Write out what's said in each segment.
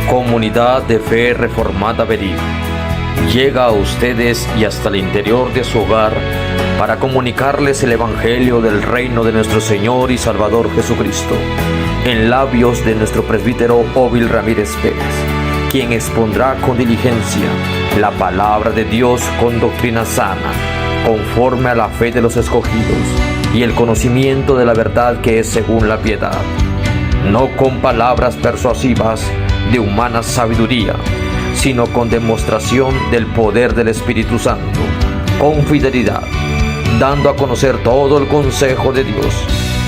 Comunidad de Fe Reformada Berín llega a ustedes y hasta el interior de su hogar para comunicarles el Evangelio del reino de nuestro Señor y Salvador Jesucristo, en labios de nuestro presbítero Óbil Ramírez Pérez, quien expondrá con diligencia la palabra de Dios con doctrina sana, conforme a la fe de los escogidos y el conocimiento de la verdad que es según la piedad, no con palabras persuasivas de humana sabiduría, sino con demostración del poder del Espíritu Santo, con fidelidad, dando a conocer todo el consejo de Dios,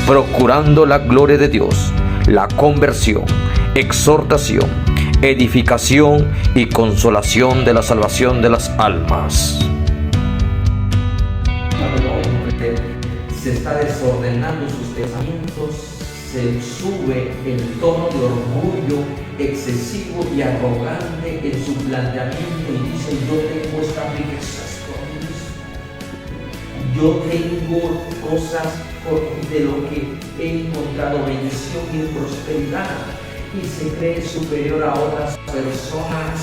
procurando la gloria de Dios, la conversión, exhortación, edificación y consolación de la salvación de las almas. Se está desordenando sus pensamientos, se sube el tono de orgullo excesivo y arrogante en su planteamiento y dice: yo tengo estas riquezas por mí, yo tengo cosas de lo que he encontrado bendición y prosperidad, y se cree superior a otras personas,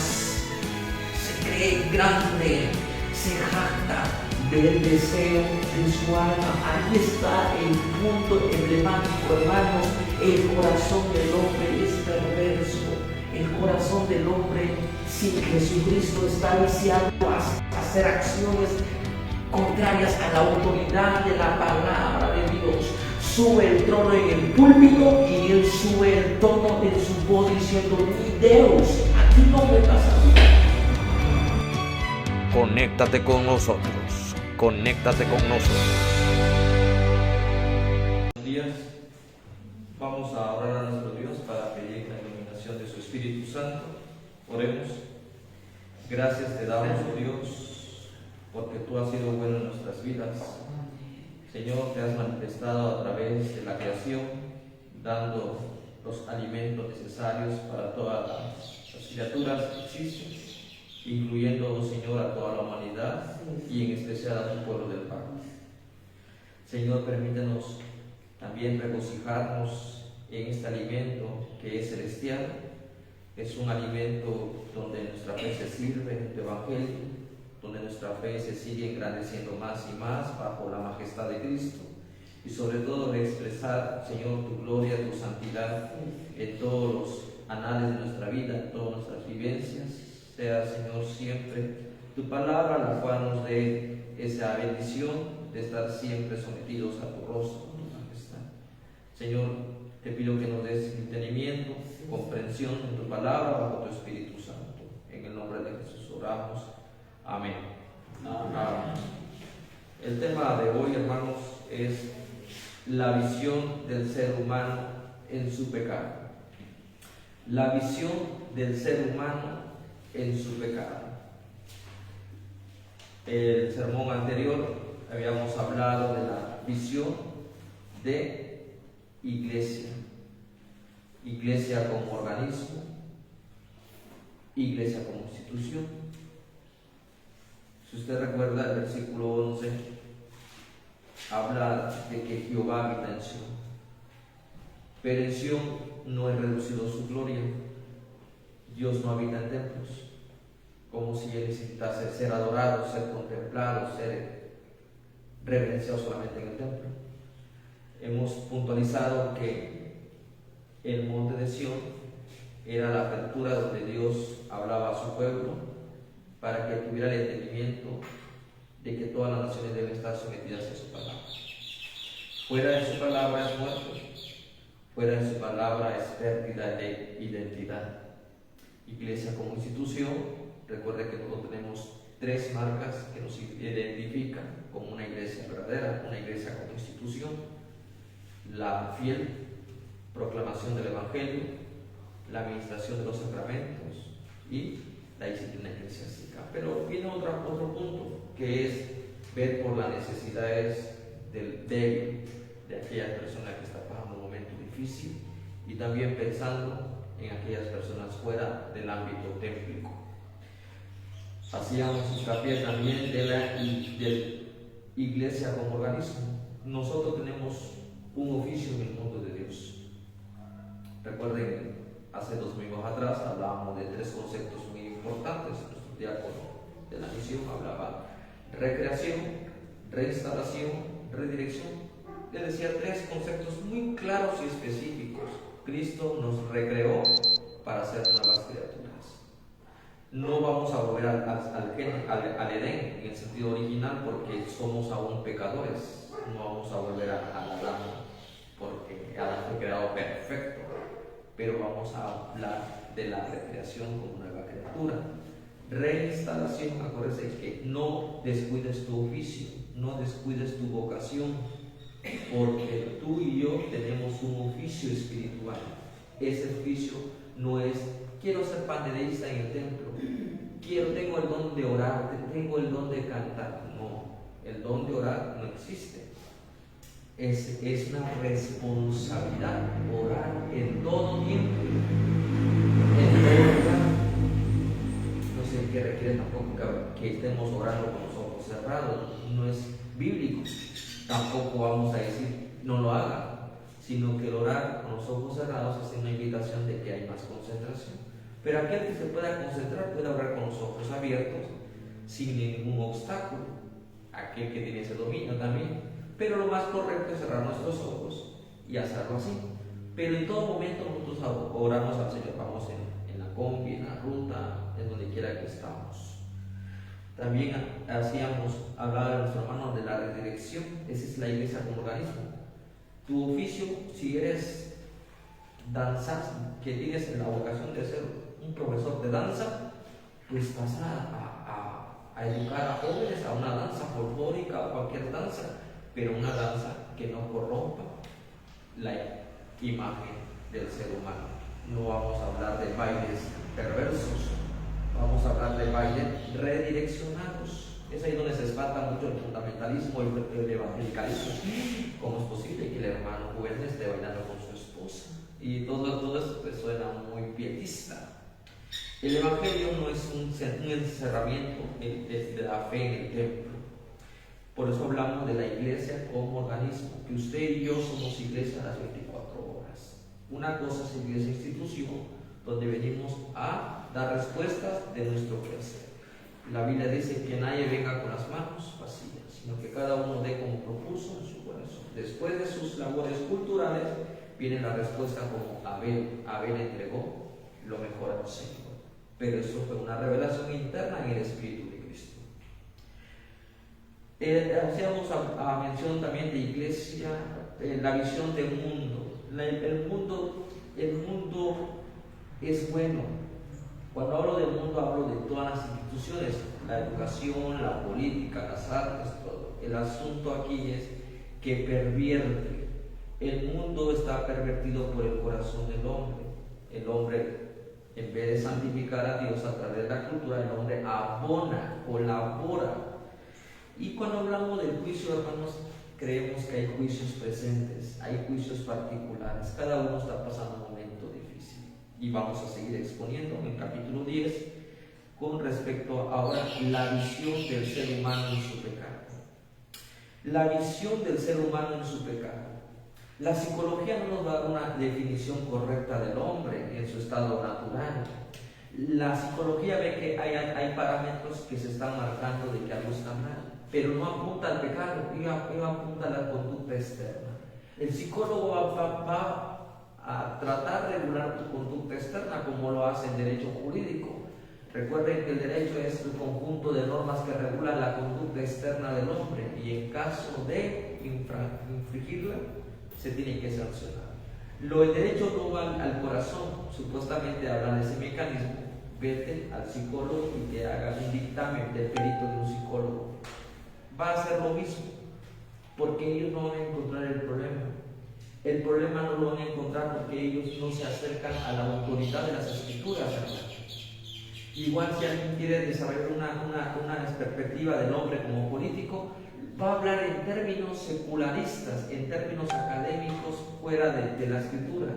se cree grande, se jacta del deseo de su alma. Ahí está el punto emblemático, hermanos. El corazón del hombre es perverso. El corazón del hombre sin Jesucristo está viciado a hacer acciones contrarias a la autoridad de la palabra de Dios. Sube el trono en el púlpito y él sube el tono en su voz diciendo: mi Dios, aquí no me pasa nada. Conéctate con nosotros. Conéctate con nosotros. Buenos días. Vamos a orar a nuestro Dios para pedir la iluminación de su Espíritu Santo. Oremos. Gracias te damos, oh Dios, porque tú has sido bueno en nuestras vidas. Señor, te has manifestado a través de la creación, dando los alimentos necesarios para todas las criaturas que existen, incluyendo, Señor, a toda la humanidad y en especial a tu pueblo del pacto. Señor, permítanos también regocijarnos en este alimento que es celestial. Es un alimento donde nuestra fe se sirve en tu Evangelio, donde nuestra fe se sigue engrandeciendo más y más bajo la majestad de Cristo, y sobre todo de expresar, Señor, tu gloria, tu santidad en todos los anales de nuestra vida, en todas nuestras vivencias. Sea, Señor, siempre tu palabra la cual nos dé esa bendición de estar siempre sometidos a tu rostro, a tu majestad. Señor, te pido que nos des entendimiento, comprensión en tu palabra bajo tu Espíritu Santo. En el nombre de Jesús oramos. Amén. Amén. El tema de hoy, hermanos, es la visión del ser humano en su pecado. La visión del ser humano en su pecado. El sermón anterior habíamos hablado de la visión de iglesia. Iglesia como organismo, iglesia como institución. Si usted recuerda, el versículo 11 habla de que Jehová habita en Sion, pero en Sion no es reducido su gloria. Dios no habita en templos, como si Él necesitase ser adorado, ser contemplado, ser reverenciado solamente en el templo. Hemos puntualizado que el monte de Sion era la apertura donde Dios hablaba a su pueblo para que tuviera el entendimiento de que todas las naciones deben estar sometidas a su palabra. Fuera de su palabra es muerte, fuera de su palabra es pérdida de identidad. Iglesia como institución, recuerde que nosotros tenemos tres marcas que nos identifican como una iglesia verdadera, una iglesia como institución: la fiel proclamación del Evangelio, la administración de los sacramentos y la disciplina eclesiástica. Pero viene otro punto, que es ver por las necesidades del débil, de aquella persona que está pasando un momento difícil, y también pensando en aquellas personas fuera del ámbito técnico. Hacíamos hincapié también de la iglesia como organismo. Nosotros tenemos un oficio en el mundo de Dios. Recuerden Hace 2 domingos atrás hablábamos de 3 conceptos muy importantes. Nuestro diácono de la misión hablaba recreación, reinstalación, redirección. Le decía 3 conceptos muy claros y específicos. Cristo nos recreó para ser nuevas criaturas. No vamos a volver al Edén en el sentido original porque somos aún pecadores. No vamos a volver al Adán porque Adán fue creado perfecto. Pero vamos a hablar de la recreación como nueva criatura. Reinstalación, acuérdense que no descuides tu oficio, no descuides tu vocación, porque tú y yo tenemos un oficio espiritual. Ese oficio no es quiero ser panderista en el templo, tengo el don de orar, tengo el don de cantar. No, el don de orar no existe. Es una responsabilidad orar en todo tiempo, en todo lugar. No sé qué requiere tampoco que estemos orando con los ojos cerrados, no es bíblico. Tampoco vamos a decir no lo haga, sino que el orar con los ojos cerrados es una invitación de que hay más concentración. Pero aquel que se pueda concentrar puede orar con los ojos abiertos sin ningún obstáculo. Aquel que tiene ese dominio también. Pero lo más correcto es cerrar nuestros ojos y hacerlo así. Pero en todo momento nosotros oramos al Señor. Vamos en la combi, en la ruta, en donde quiera que estamos. También hablaba de nuestro hermano de la redirección. Esa es la iglesia como organismo. Tu oficio, si eres danzas, que tienes la vocación de ser un profesor de danza, pues vas a educar a jóvenes a una danza folclórica o cualquier danza, pero una danza que no corrompa la imagen del ser humano. No vamos a hablar de bailes perversos, vamos a hablar de bailes redireccionados. Es ahí donde se espanta mucho el fundamentalismo y el evangelicalismo. ¿Cómo es posible que el hermano juvenil esté bailando con su esposa? Y todo esto pues suena muy pietista. El evangelio no es un encerramiento de la fe en el templo. Por eso hablamos de la iglesia como organismo, que usted y yo somos iglesia a las 24 horas. Una cosa es iglesia institución, donde venimos a dar respuestas de nuestro quehacer. La Biblia dice que nadie venga con las manos vacías, sino que cada uno dé como propuso en su corazón. Después de sus labores culturales, viene la respuesta como Abel. Abel entregó lo mejor al Señor. Pero eso fue una revelación interna en el Espíritu de Cristo. Hacíamos a mención también de iglesia, la visión del mundo. El mundo es bueno. Cuando hablo del mundo, hablo de todas las instituciones, la educación, la política, las artes, todo. El asunto aquí es que pervierte. El mundo está pervertido por el corazón del hombre. El hombre, en vez de santificar a Dios a través de la cultura, el hombre abona, colabora. Y cuando hablamos del juicio, hermanos, creemos que hay juicios presentes, hay juicios particulares. Cada uno está pasando un momento difícil. Y vamos a seguir exponiendo en el capítulo 10 con respecto ahora a la visión del ser humano en su pecado. La visión del ser humano en su pecado. La psicología no nos va a dar una definición correcta del hombre en su estado natural. La psicología ve que hay parámetros que se están marcando de que algo está mal, pero no apunta al pecado, ello apunta a la conducta externa. El psicólogo va a tratar de regular tu conducta externa como lo hace el derecho jurídico. Recuerden que el derecho es el conjunto de normas que regulan la conducta externa del hombre y en caso de infringirla se tiene que sancionar. El derecho no va al corazón, supuestamente hablan de ese mecanismo. Vete al psicólogo y que haga un dictamen del perito de un psicólogo. Va a ser lo mismo, porque ellos no van a encontrar el problema. El problema no lo van a encontrar porque ellos no se acercan a la autoridad de las escrituras, hermanos. Igual si alguien quiere desarrollar una perspectiva del hombre como político, va a hablar en términos secularistas, en términos académicos fuera de la escritura.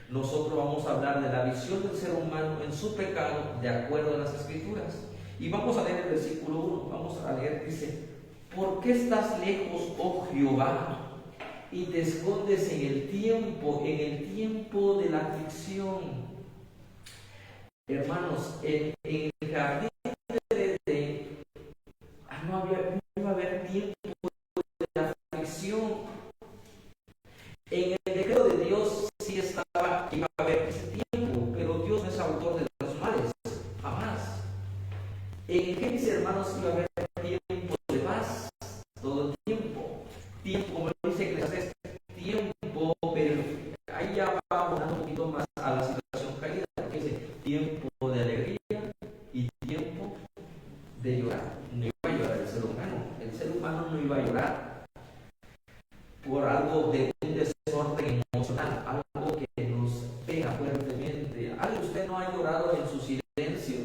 Nosotros vamos a hablar de la visión del ser humano en su pecado de acuerdo a las escrituras. Y vamos a leer el versículo 1, vamos a leer, dice: ¿por qué estás lejos, oh Jehová, y te escondes en el tiempo de la aflicción? Hermanos, en el jardín de Edén no iba a haber tiempo de aflicción. En el decreto de Dios sí iba a haber ese tiempo, pero Dios no es autor de los males, jamás. En el Génesis, hermanos, iba a haber tiempo de paz, todo el tiempo. Tiempo, como dice Eclesiastés, tiempo, pero ahí ya va abonando un poquito más a la situación caída, porque dice tiempo de alegría y tiempo de llorar. No iba a llorar el ser humano no iba a llorar por algo de un desorden emocional, algo que nos pega fuertemente. ¿Usted no ha llorado en su silencio?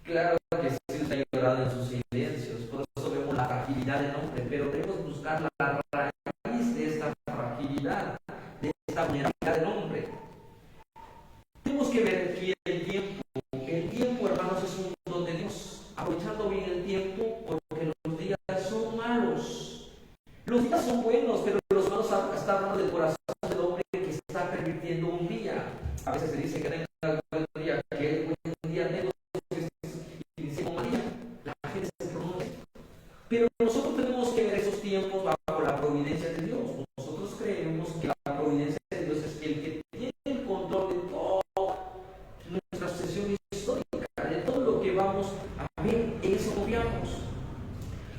Claro que sí, usted ha llorado en sus silencios, por eso vemos la fragilidad del hombre, pero debemos buscar la raíz de esta fragilidad, de esta vulnerabilidad del hombre. Tenemos que ver que el tiempo, hermanos, es un don de Dios, aprovechando bien el tiempo, porque los días son malos. Los días son buenos, pero los malos están hablando del corazón del hombre que se está permitiendo un día. A veces se dice que tenga buen día, que el buen día de y dice un día. La gente se pronuncia. Pero nosotros tenemos que ver esos tiempos bajo la providencia de Dios. Nosotros creemos que la providencia de Dios es el que tiene el control de toda nuestra sucesión histórica, de todo lo que vamos a ver, en eso confiamos.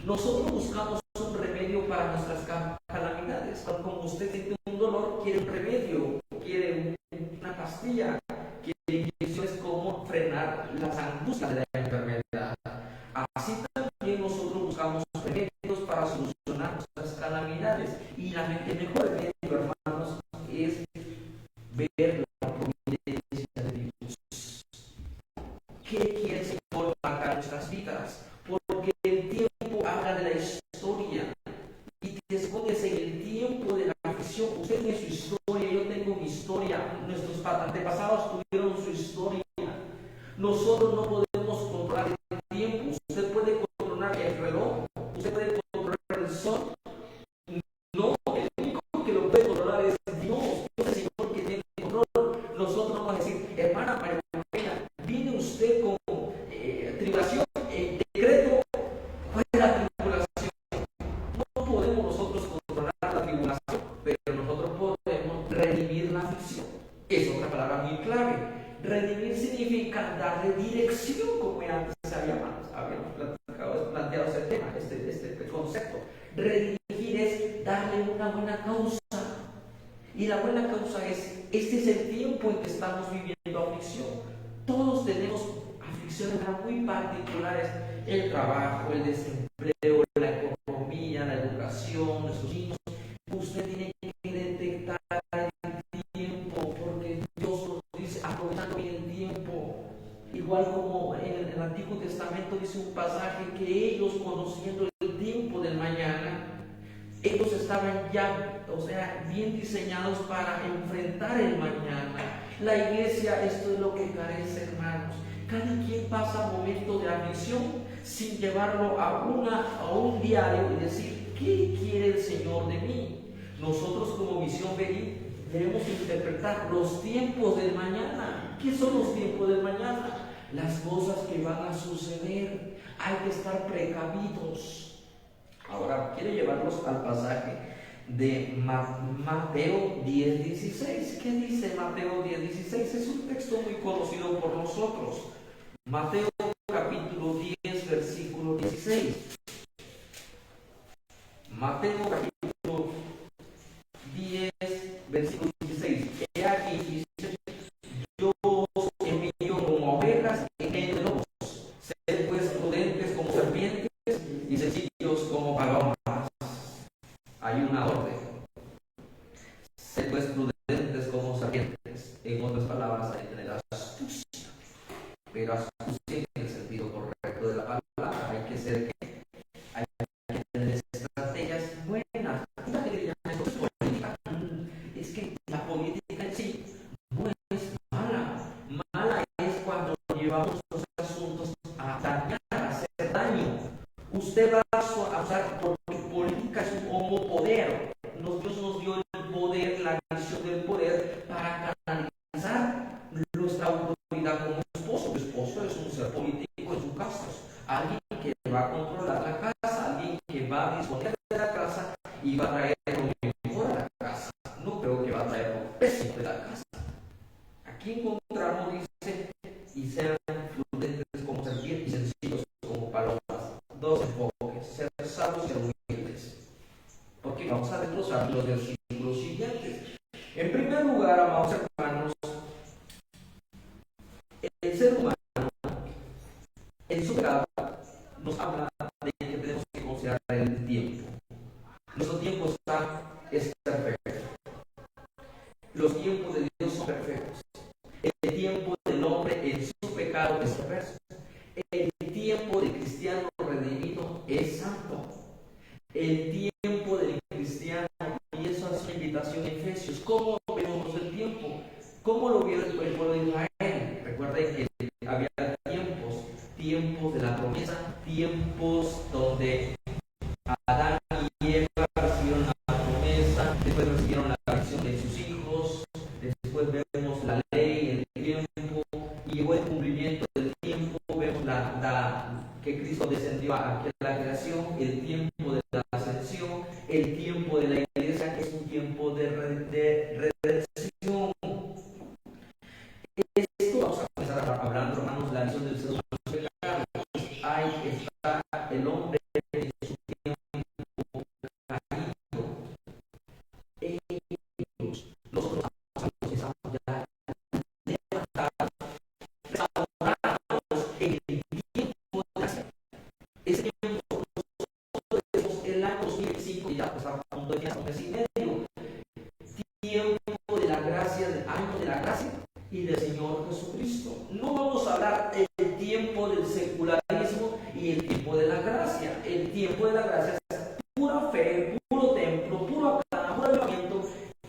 Nosotros buscamos un remedio para nuestras calamidades. Como usted tiene un dolor, quiere un remedio, quiere una pastilla, quiere inyecciones, como frenar las angustias de la enfermedad. Así también nosotros buscamos remedios para solucionar nuestras calamidades. Y el mejor remedio, hermanos, es ver la providencia de Dios. ¿Qué quiere el Señor para nuestras vidas? Porque el tiempo habla de la historia y te escondes en el tiempo de la aflicción. Usted tiene su historia, yo tengo mi historia, nuestros antepasados tuvieron su historia. Nosotros no podemos controlar el tiempo. Usted puede controlar el reloj, usted puede controlar el sol. No, el único que lo puede controlar es Dios. Dios es el Señor que tiene el control. Nosotros vamos a decir, hermana María Pena, viene usted con tribulación, decreto, ¿cuál es la tribulación? No podemos nosotros controlar la tribulación, pero nosotros podemos redimir la aflicción. Es otra palabra muy clave. Redimir significa darle dirección, como ya antes habíamos planteado ese tema, este concepto. Redimir es darle una buena causa. Y la buena causa es, este es el tiempo en que estamos viviendo aflicción. Todos tenemos aflicciones muy particulares: el trabajo, el desempleo, la economía, la educación, nuestros hijos. Usted tiene que detectar el tiempo, porque Dios nos dice, aprovechando bien el tiempo. Igual como en el Antiguo Testamento dice un pasaje que ellos, conociendo el tiempo del mañana, ellos estaban ya, bien diseñados para enfrentar el mañana. La iglesia, esto es lo que carece, hermanos. Cada quien pasa momentos de aflicción sin llevarlo a un diario y decir, ¿qué quiere el Señor de mí? Nosotros como Misión Berit debemos interpretar los tiempos del mañana. ¿Qué son los tiempos del mañana? Las cosas que van a suceder. Hay que estar precavidos. Ahora, quiero llevarlos al pasaje de Mateo 10:16. ¿Qué dice Mateo 10:16? Es un texto muy conocido por nosotros. Mateo capítulo 10, versículo 16. Mateo capítulo 10, versículo 16. He aquí, dice, yo os envío como ovejas en medio de lobos. Sed pues prudentes como serpientes y sencillos como palomas. Hay una orden. Sed pues prudentes como serpientes. En otras palabras, hay que tener astucia. Pero astucia en el sentido correcto de la palabra. Hay que ser hay que tener estrategias buenas. Es que la política en sí no es mala. Mala es cuando llevamos los asuntos a dañar, a hacer daño. Usted va a usar, porque política es un homopoder. Dios nos dio el poder, la visión del poder, para canalizar nuestra autoridad autoridad como esposo. El esposo es un ser político en su casa, alguien que va a controlar la casa, alguien que va a disponer de la casa y va a traer lo mejor a la casa. No creo que va a traer lo pésimo de la casa. Aquí encontramos, dice, y sean prudentes como serpientes y sencillos como palomas. Dos enfoques, ser sabios y ser humildes. Porque vamos a desglosar los versículos siguientes. En primer lugar, amados hermanos, el ser humano, en su pecado, nos habla de que tenemos que considerar el tiempo. Nuestro tiempo es perfecto. Los tiempos de Dios son perfectos. El tiempo del hombre en su pecado es perverso. El tiempo del cristiano redimido es santo. El tiempo del cristiano, y eso es una invitación en Efesios. ¿Cómo vemos el tiempo? ¿Cómo lo vio el pueblo de Israel? Recuerden que había tiempos de la promesa, tiempos donde Adán y Eva recibieron la promesa, después recibieron la bendición de sus hijos, después vemos la ley, el tiempo, y llegó el cumplimiento del tiempo, vemos que Cristo descendió aquí a la creación, el tiempo de la ascensión, el tiempo de la iglesia, que es un tiempo de redención. Esto vamos a empezar hablando, hermanos, la visión del ser humano pecado. Ahí está el hombre en su tiempo caído. Ellos, nosotros estamos ya levantados, restaurados en el tiempo de la ese tiempo, nosotros tenemos el año 2005 y ya estamos a punto de un mes y medio. Tiempo de la gracia, año de la gracia y del Señor Jesucristo. No vamos a hablar del tiempo del secularismo y el tiempo de la gracia. El tiempo de la gracia es pura fe, puro templo, puro avivamiento,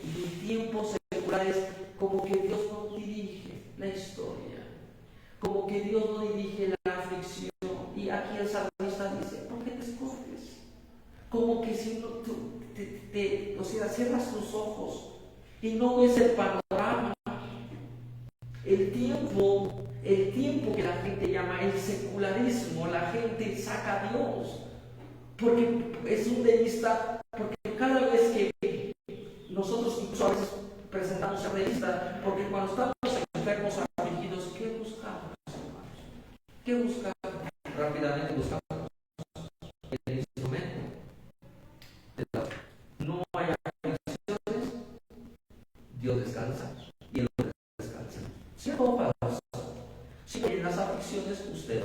y el tiempo secular es como que Dios no dirige la historia, como que Dios no dirige la aflicción. Y aquí el salmista dice: ¿por qué te escondes? Como que si no, o sea, cierras tus ojos y no ves el panorama. El tiempo que la gente llama el secularismo, la gente saca a Dios, porque es un revista, porque cada vez que nosotros incluso a veces presentamos el revista, porque cuando estamos enfermos afligidos, ¿qué buscamos, hermanos? ¿Qué buscamos? Rápidamente buscamos el instrumento. No hay aflicciones, Dios descansa y el hombre descansa. ¿Cierto o falso? Si en las aflicciones usted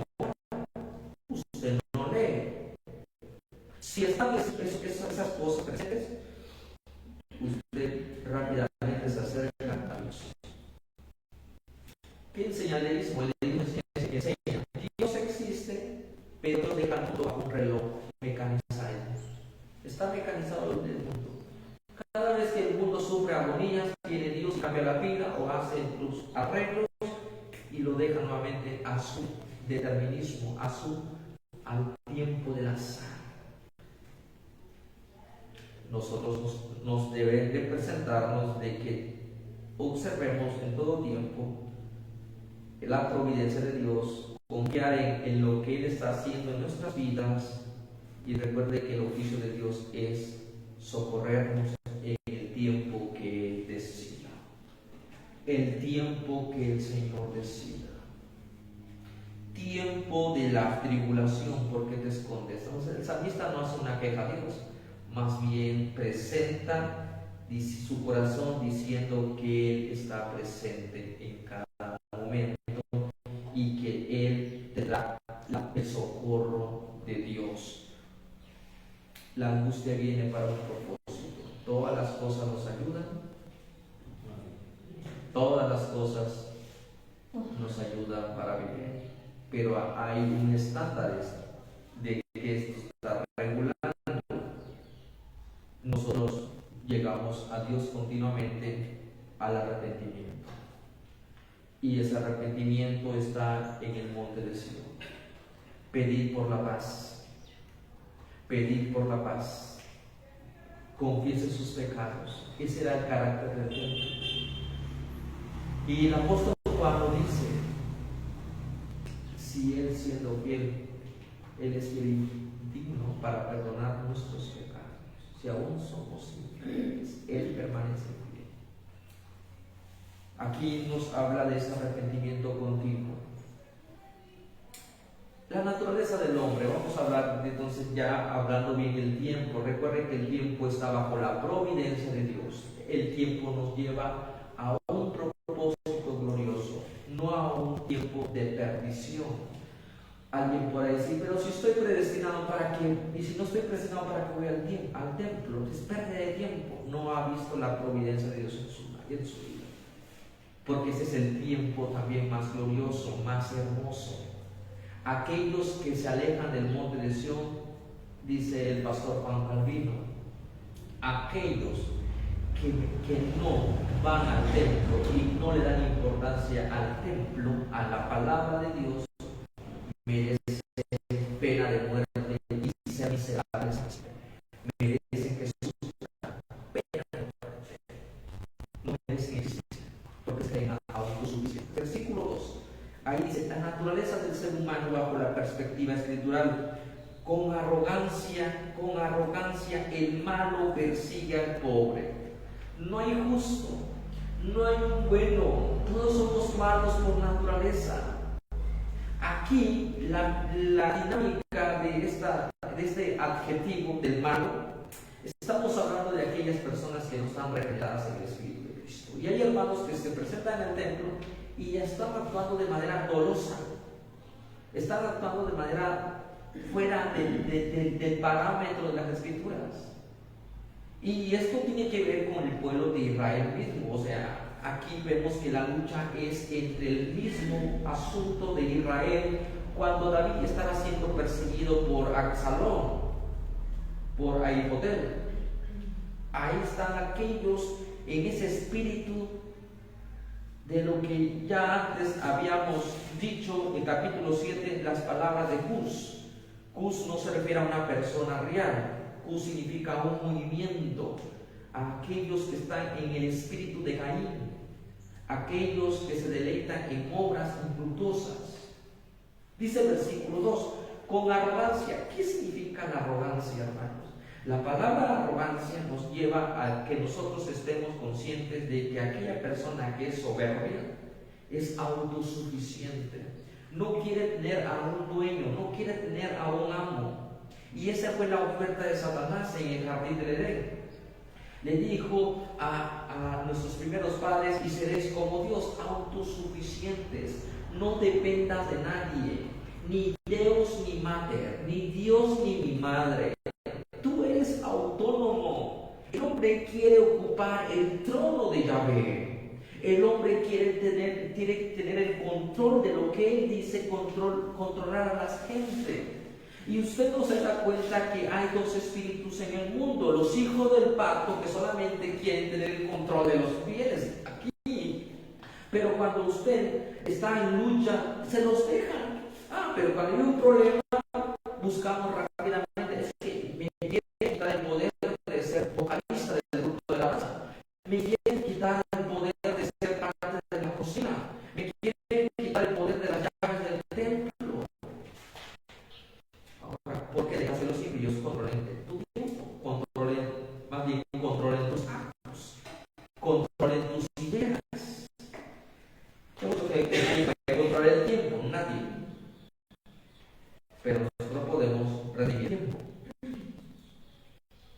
no lee. Si están esas cosas presentes, usted rápidamente se acerca a Dios. ¿Qué enseña el deísmo? El deísmo enseña: Dios existe, pero deja el mundo bajo un reloj mecanizado. Está mecanizado el mundo. Cada vez que el mundo sufre agonías, quiere Dios cambia la vida o hace los arreglos y lo deja nuevamente a su determinismo, al tiempo del azar. Nosotros nos debe de presentarnos de que observemos en todo tiempo la providencia de Dios, confiar en lo que Él está haciendo en nuestras vidas, y recuerde que el oficio de Dios es socorrernos en el tiempo que Él decida, el tiempo que el Señor decida. Tiempo de la tribulación, ¿por qué te escondes? Entonces, el salmista no hace una queja a Dios, más bien presenta su corazón diciendo que Él está presente en cada momento y que Él tendrá el socorro de Dios. La angustia viene para un propósito. Todas las cosas nos ayudan. Todas las cosas nos ayudan para vivir. Pero hay un estándar de que esto está regulando. Nosotros llegamos a Dios continuamente al arrepentimiento. Y ese arrepentimiento está en el monte de Sion. Pedid por la paz. Pedid por la paz. Confiese sus pecados. Ese era el carácter del tiempo. Y el apóstol Pablo dice: siendo fiel, Él es fiel y digno para perdonar nuestros pecados. Si aún somos infieles, Él permanece fiel. Aquí nos habla de ese arrepentimiento continuo. La naturaleza del hombre, vamos a hablar entonces ya hablando bien el tiempo. Recuerden que el tiempo está bajo la providencia de Dios. El tiempo nos lleva a un propósito glorioso, no a un tiempo de perdición. Alguien puede decir, pero si estoy predestinado, ¿para qué? Y si no estoy predestinado, ¿para qué voy al templo? Es pérdida de tiempo. No ha visto la providencia de Dios en su vida. Porque ese es el tiempo también más glorioso, más hermoso. Aquellos que se alejan del monte de Sión, dice el pastor Juan Calvino, aquellos que no van al templo y no le dan importancia al templo, a la palabra de Dios, merecen pena de muerte y ser miserables. Merecen que sufran pena de muerte. No merecen existir, porque están autosuficientes. Versículo 2. Ahí dice, la naturaleza del ser humano bajo la perspectiva escritural, con arrogancia el malo persigue al pobre. No hay justo, no hay un bueno, todos somos malos por naturaleza. Aquí la dinámica de este adjetivo del malo, estamos hablando de aquellas personas que no están reveladas en el Espíritu de Cristo. Y hay hermanos que se presentan en el templo y ya están actuando de manera dolosa, están actuando de manera fuera del parámetro de las Escrituras. Y esto tiene que ver con el pueblo de Israel mismo. O sea, aquí vemos que la lucha es entre el mismo asunto de Israel cuando David estaba siendo perseguido por Absalón, por Ahitophel. Ahí están aquellos en ese espíritu de lo que ya antes habíamos dicho en capítulo 7, las palabras de Cus. Cus no se refiere a una persona real. Cus significa un movimiento. A aquellos que están en el espíritu de Caín, aquellos que se deleitan en obras infructuosas. Dice el versículo 2, con arrogancia. ¿Qué significa la arrogancia, hermanos? La palabra arrogancia nos lleva a que nosotros estemos conscientes de que aquella persona que es soberbia es autosuficiente. No quiere tener a un dueño, no quiere tener a un amo. Y esa fue la oferta de Satanás en el jardín del Edén. Le dijo a nuestros primeros padres, y seréis como Dios, autosuficientes. No dependas de nadie, ni Deus ni Mater, ni Dios ni mi madre. Tú eres autónomo. El hombre quiere ocupar el trono de Yahvé. El hombre quiere tener el control de lo que él dice, controlar a la gente. Y usted no se da cuenta que hay dos espíritus en el mundo: los hijos del pacto, que solamente quieren tener el control de los bienes aquí. Pero cuando usted está en lucha, se los dejan. Pero cuando hay un problema, buscamos rápidamente. Es que me quieren quitar el poder de ser vocalista del grupo de la danza. Me quieren quitar el poder de ser parte de la cocina. Me quieren quitar el poder de las llaves del templo. Ahora, ¿por qué dejas que los impíos controlen tu tiempo? Controlen tus actos, controlen tus ideas. ¿Quién puede controlar el tiempo? Nadie. Pero nosotros podemos redimir tiempo.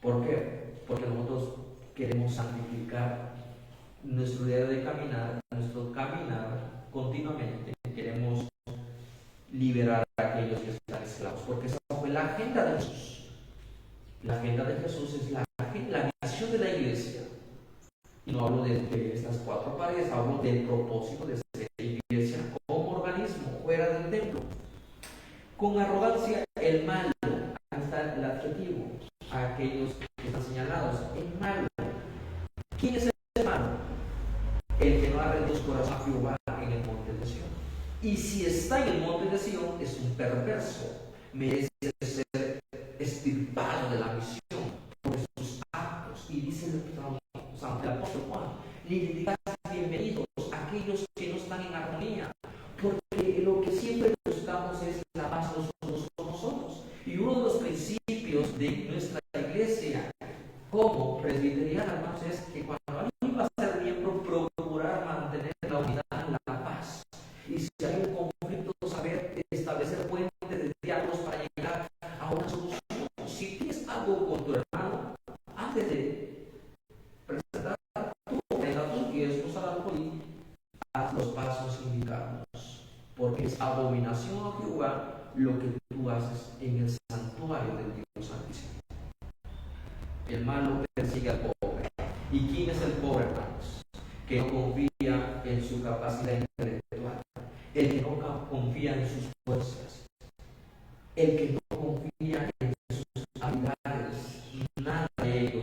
¿Por qué? Porque nosotros queremos santificar nuestro día de caminar, nuestro caminar continuamente. Queremos liberar a aquellos que están esclavos, porque esa fue la agenda de Jesús. La agenda de Jesús es la misión de la iglesia. Y no hablo de estas cuatro paredes, hablo del propósito de ser iglesia como organismo fuera del templo. Con arrogancia el malo, ahí está el adjetivo, a aquellos que están señalados, el malo. ¿Quién es el malo? El que no ha rendido su corazón a Jehová en el monte de Sión. Y si está en el monte de Sión, es un perverso, merece ser extirpado de la misión por sus actos. Y dice el apóstol Juan, le digas bienvenidos a aquellos que no están en armonía, porque lo que siempre buscamos es la porque es abominación a Jehová lo que tú haces en el santuario del Dios Altísimo. El malo persigue al pobre. ¿Y quién es el pobre, hermanos? Que no confía en su capacidad intelectual, el que no confía en sus fuerzas, el que no confía en sus habilidades, nada de ello,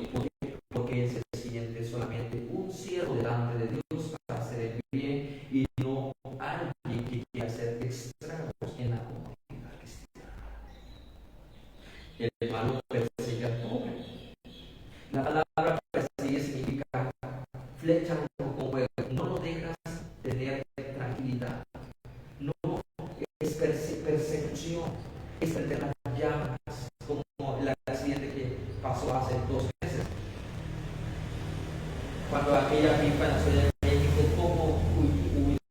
porque él se siente solamente un siervo delante de Dios para hacer el bien y no alguien que quiera hacer estragos en la comunidad cristiana. El malo persigue al pobre. La palabra persigue significa flecha con fuego. No lo dejas tener tranquilidad. No es persecución. Es perder las llamas, como el accidente que pasó hace 2 meses. Cuando aquella pipa en la Ciudad de México, como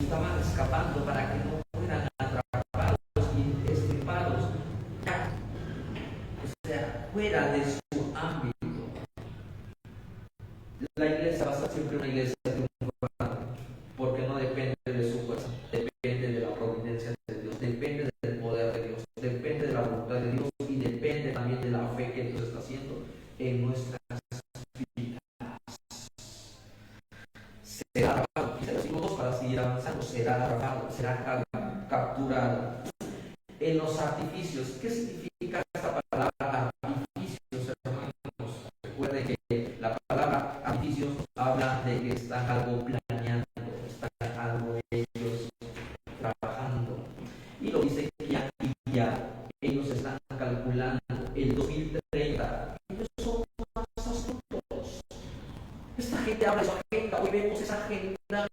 estaban escapando para que no fueran atrapados y estripados, o sea, fuera de su ámbito. La iglesia va a ser siempre una iglesia triunfante, porque no depende de su fuerza, depende de la providencia de Dios, depende del poder de Dios, depende de la voluntad de Dios y depende también de la fe que Dios está haciendo en nuestras vidas. Será arrojado, quizás los dos para seguir avanzando, será arrojado, será capturado. En los artificios, ¿qué significa esta palabra artificios, hermanos? Recuerden que la palabra artificios habla de que están algo planeando, están algo ellos trabajando. Y lo dice que ya ellos están calculando el 2030. Ellos son más astutos. Esta gente habla de su agenda. Hoy vemos esa agenda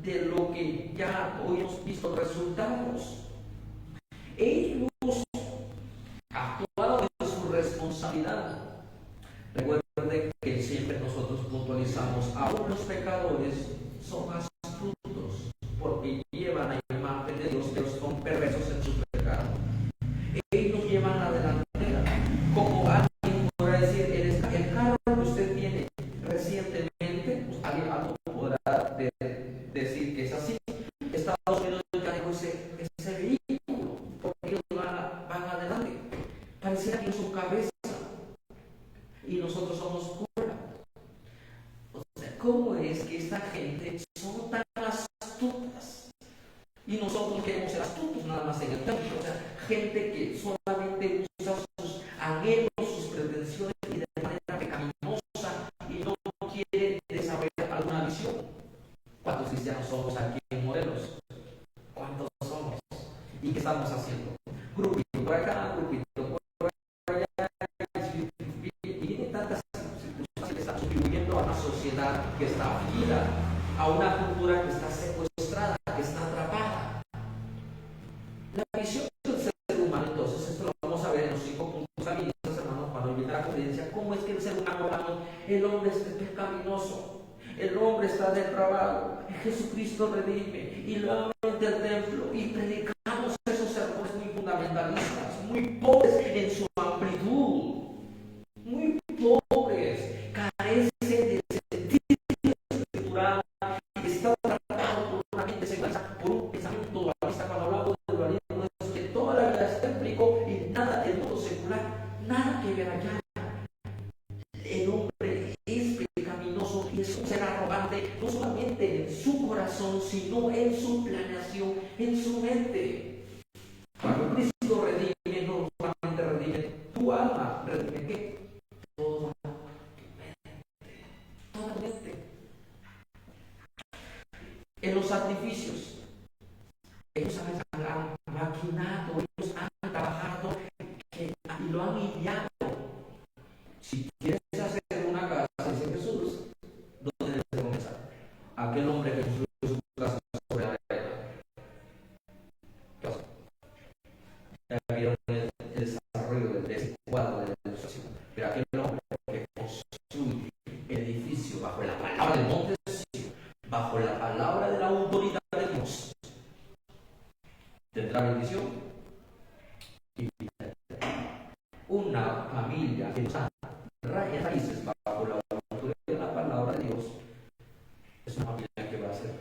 de lo que ya hoy hemos visto resultados. Ellos actuaron en su responsabilidad. Recuerden que siempre nosotros puntualizamos, aún los pecadores son astutos porque llevan la imagen de Dios, pero son perversos en su pecado. Ellos llevan la delantera. Como alguien podrá decir, el carro que usted tiene recientemente, pues alguien podrá decir que es así. Estados Unidos ya dejó ese vehículo, porque ellos van adelante. Pareciera que es su cabeza y nosotros somos cola. O sea, ¿cómo es que esta gente son tan astutas? Y nosotros queremos ser astutos nada más en el templo. O sea, gente que solamente usa sus anhelos, sus pretensiones y de manera pecaminosa y no quiere desarrollar alguna visión. ¿Cuántos cristianos somos aquí en Morelos? ¿Cuántos somos? ¿Y qué estamos haciendo? Grupito por acá, grupito por allá. Y vienen tantas circunstancias que están contribuyendo a una sociedad que está afligida, a una cultura que está secuestrada, que está atrapada. La visión del ser humano, entonces, esto lo vamos a ver en los 5 puntos feministas, hermanos, cuando viene la conferencia. ¿Cómo es que el ser humano, hermanos, el hombre es pecaminoso? El hombre está depravado, Jesucristo redime, y nuevamente el templo, y predicamos esos sermones muy fundamentalistas, muy pobres en su amplitud, muy pobres, carecen de sentido escritural, y está tratado por una mente secular, por un pensamiento dualista. Cuando hablamos de dualismo, es que toda la vida es témplico y nada del mundo secular, nada que ver allá. El hombre es pecaminoso y es un ser arrogante, no solamente en su corazón, sino en su planeación, en su mente. Cuando Cristo redime, no solamente redime tu alma, redime ¿qué? Toda tu mente. Toda tu mente. En los sacrificios, ellos han maquinado, ellos han trabajado y lo han ideado. Si quieres hacer una casa, dice Jesús, ¿dónde debes de comenzar? Aquel hombre que construyó su casa sobre la arena. ¿Qué pasa? Ya vieron el desarrollo de ese cuadro de la ilustración. Pero aquel hombre que construye el edificio bajo la palabra del monte, bajo la palabra de la autoridad de Dios, tendrá bendición y una familia que está raíces bajo la autoridad de la palabra de Dios es una familia que va a ser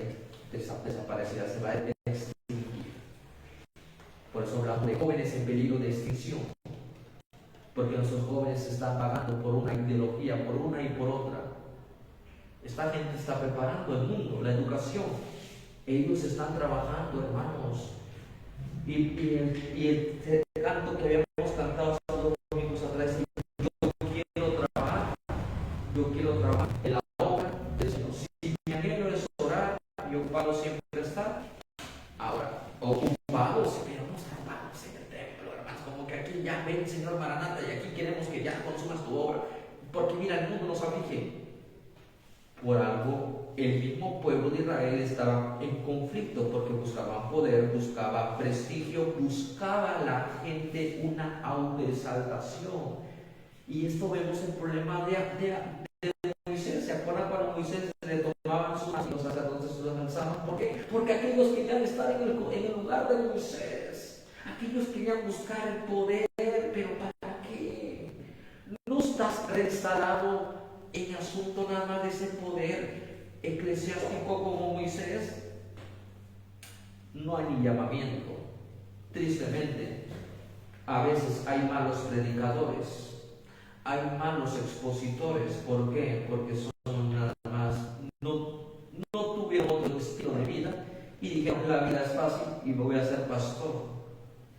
desaparecida, se va a extinguir. por eso hablamos de jóvenes en peligro de extinción. Porque nuestros jóvenes se están pagando por una ideología, por una y por otra. Esta gente está preparando el mundo, la educación. Ellos están trabajando, hermanos. Y el canto que habíamos cantado hace 2 domingos atrás, yo quiero trabajar en la obra del Señor. Si mi anhelo es orar y ocupado siempre estar, ahora, ocupados, pero no ocupados en el templo, hermanos, como que aquí ya ven, Señor Maranata, y aquí queremos que ya consumas tu obra, porque mira, el mundo nos aflige. Por algo, el mismo pueblo de Israel estaba en conflicto, porque buscaban poder, buscaba prestigio, buscaba a la gente una autoexaltación. Y esto vemos el problema de Moisés. ¿Se acuerdan cuando Moisés le tomaban sus manos y los sacerdotes los alzaban? ¿Por qué? Porque aquellos querían estar en el lugar de Moisés. Aquellos querían buscar el poder, pero ¿para qué? No estás reinstalado en asunto nada más de ese poder eclesiástico como Moisés. No hay ni llamamiento. Tristemente, a veces hay malos predicadores. Hay malos expositores. ¿Por qué? Porque son nada más, no tuvieron otro estilo de vida y dijeron la vida es fácil y me voy a ser pastor.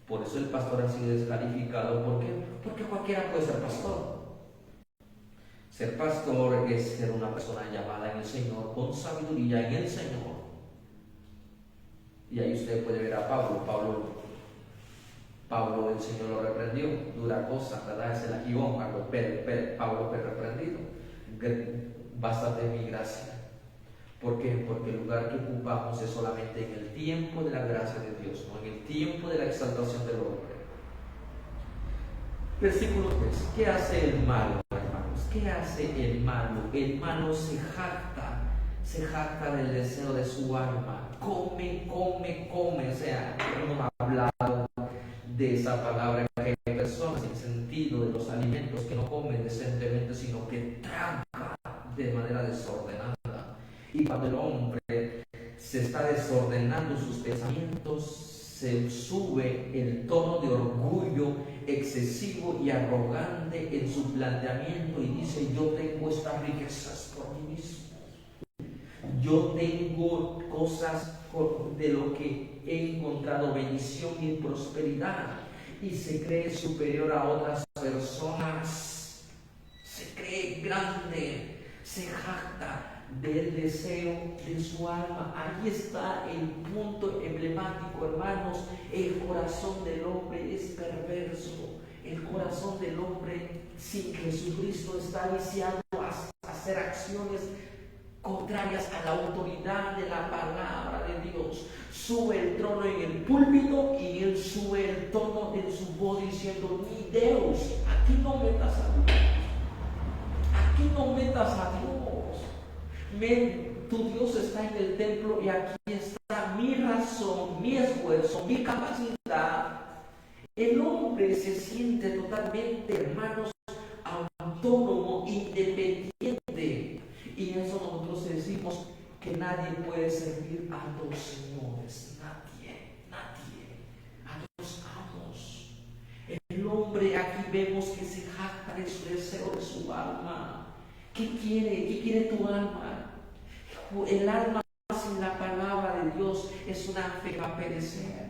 Por eso el pastor ha sido descalificado. ¿Por qué? Porque cualquiera puede ser pastor. Ser pastor es ser una persona llamada en el Señor, con sabiduría en el Señor. Y ahí usted puede ver a Pablo, el Señor lo reprendió, dura cosa, ¿verdad? Es el aguijón cuando Pablo fue reprendido. Bástate mi gracia. ¿Por qué? Porque el lugar que ocupamos es solamente en el tiempo de la gracia de Dios, no en el tiempo de la exaltación del hombre. Versículo 3. ¿Qué hace el malo, hermanos? ¿Qué hace el malo? El malo se jacta del deseo de su alma. Come. O sea, hemos hablado de esa palabra que hay personas sin sentido de los alimentos que no comen decentemente, sino que tragan de manera desordenada. Y cuando el hombre se está desordenando sus pensamientos, se sube el tono de orgullo excesivo y arrogante en su planteamiento y dice: yo tengo estas riquezas por mí mismo, yo tengo cosas de lo que he encontrado bendición y prosperidad, y se cree superior a otras personas, se cree grande, se jacta del deseo de su alma. Ahí está el punto emblemático, hermanos. El corazón del hombre es perverso. El corazón del hombre sin Jesucristo está viciado a hacer acciones contrarias a la autoridad de la palabra de Dios. Sube el trono en el púlpito y él sube el tono en su voz diciendo: mi Dios, aquí no metas a Dios, aquí no metas a Dios. Tu Dios está en el templo y aquí está mi razón, mi esfuerzo, mi capacidad. El hombre se siente totalmente, hermanos, autónomo, independiente. Y eso nosotros decimos que nadie puede servir a dos señores. Nadie. A dos amos. El hombre, aquí vemos que se jacta de su deseo de su alma. ¿Qué quiere? ¿Qué quiere tu alma? El alma sin la palabra de Dios es una fe que va a perecer.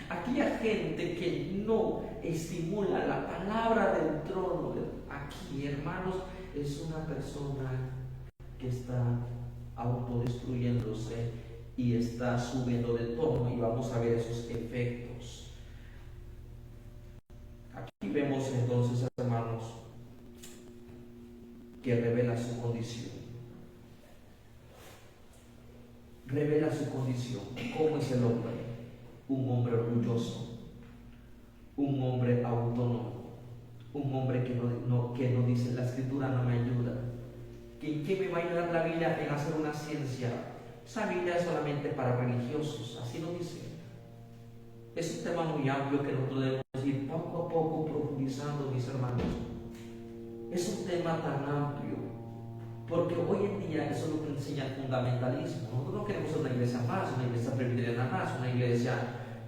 Aquella gente que no estimula la palabra del trono, aquí, hermanos, es una persona que está autodestruyéndose y está subiendo de tono, y vamos a ver esos efectos. Aquí vemos entonces, hermanos, que revela su condición. Revela su condición. ¿Cómo es el hombre? Un hombre orgulloso, un hombre autónomo, un hombre que no dice: la escritura no me ayuda. ¿Qué me va a ayudar la Biblia en hacer una ciencia? Esa Biblia es solamente para religiosos, así lo dice. Es un tema muy amplio que nosotros debemos ir poco a poco profundizando, mis hermanos. Es un tema tan amplio, porque hoy en día eso es lo que enseña el fundamentalismo. Nosotros no queremos ser una iglesia más, una iglesia presbiteriana más, una iglesia